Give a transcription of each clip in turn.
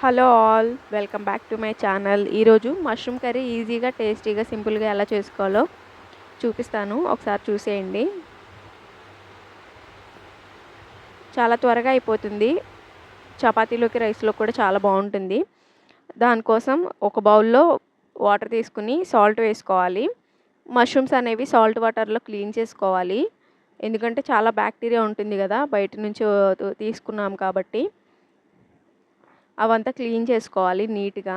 Hello all, welcome back to my channel. ఈరోజు mushroom curry ఈజీగా, టేస్టీగా, సింపుల్గా ఎలా చేసుకోవాలో చూపిస్తాను. ఒకసారి చూసేయండి. చాలా త్వరగా అయిపోతుంది. చపాతీలోకి, రైస్లో కూడా చాలా బాగుంటుంది. దానికోసం ఒక బౌల్లో వాటర్ తీసుకుని సాల్ట్ వేసుకోవాలి. మష్రూమ్స్ అనేవి సాల్ట్ వాటర్లో క్లీన్ చేసుకోవాలి. ఎందుకంటే చాలా బ్యాక్టీరియా ఉంటుంది కదా, బయట నుంచి తీసుకున్నాం కాబట్టి. అవంతా క్లీన్ చేసుకోవాలి నీట్గా.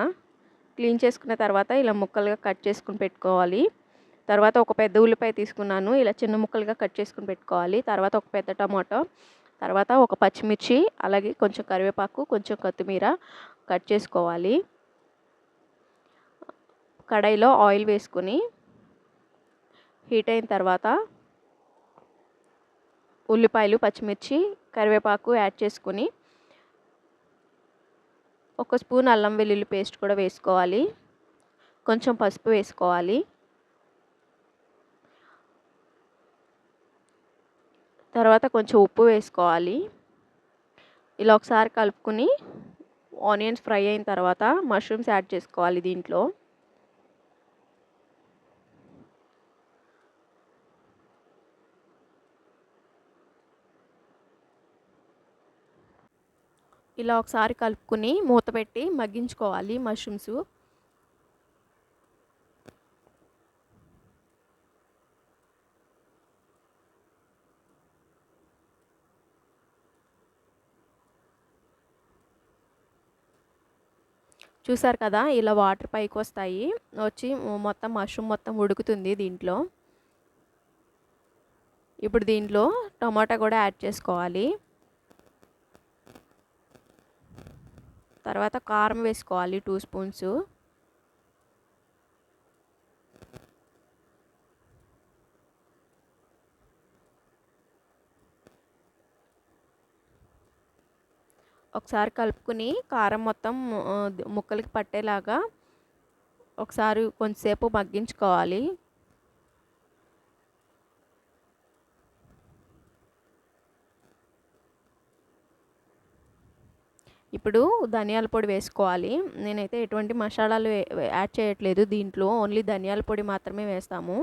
క్లీన్ చేసుకున్న తర్వాత ఇలా ముక్కలుగా కట్ చేసుకుని పెట్టుకోవాలి. తర్వాత ఒక పెద్ద ఉల్లిపాయ తీసుకున్నాను, ఇలా చిన్న ముక్కలుగా కట్ చేసుకుని పెట్టుకోవాలి. తర్వాత ఒక పెద్ద టమాటో, తర్వాత ఒక పచ్చిమిర్చి, అలాగే కొంచెం కరివేపాకు, కొంచెం కొత్తిమీర కట్ చేసుకోవాలి. కడాయిలో ఆయిల్ వేసుకుని హీట్ అయిన తర్వాత ఉల్లిపాయలు, పచ్చిమిర్చి, కరివేపాకు యాడ్ చేసుకుని ఒక స్పూన్ అల్లం వెల్లుల్లి పేస్ట్ కూడా వేసుకోవాలి. కొంచెం పసుపు వేసుకోవాలి. తర్వాత కొంచెం ఉప్పు వేసుకోవాలి. ఇలా ఒకసారి కలుపుకుని ఆనియన్స్ ఫ్రై అయిన తర్వాత మష్రూమ్స్ యాడ్ చేసుకోవాలి దీంట్లో. ఇలా ఒకసారి కలుపుకుని మూత పెట్టి మగ్గించుకోవాలి మష్రూమ్స్. చూసారు కదా, ఇలా వాటర్ పైకి వస్తాయి, వచ్చి మొత్తం మష్రూమ్ మొత్తం ఉడుకుతుంది దీంట్లో. ఇప్పుడు దీంట్లో టమాటా కూడా యాడ్ చేసుకోవాలి. తర్వాత కారం వేసుకోవాలి 2 స్పూన్స్. ఒకసారి కలుపుకుని కారం మొత్తం ముక్కలకి పట్టేలాగా ఒకసారి కొంచెంసేపు మగ్గించుకోవాలి. ఇప్పుడు ధనియాల పొడి వేసుకోవాలి. నేనైతే ఎటువంటి మసాలాలు యాడ్ చేయట్లేదు దీంట్లో, ఓన్లీ ధనియాల పొడి మాత్రమే వేస్తాము.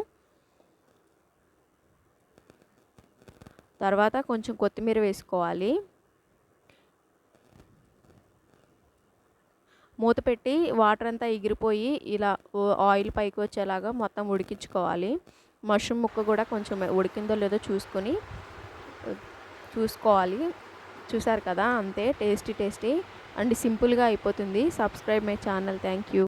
తర్వాత కొంచెం కొత్తిమీర వేసుకోవాలి. మూత పెట్టి వాటర్ అంతా ఎగిరిపోయి ఇలా ఆయిల్ పైకి వచ్చేలాగా మొత్తం ఉడికించుకోవాలి. మష్రూమ్ ముక్క కూడా కొంచెం ఉడికిందో లేదో చూసుకోవాలి. చూసారు కదా, అంతే. టేస్టీ అండ్ సింపుల్గా అయిపోతుంది. Subscribe my channel. Thank you.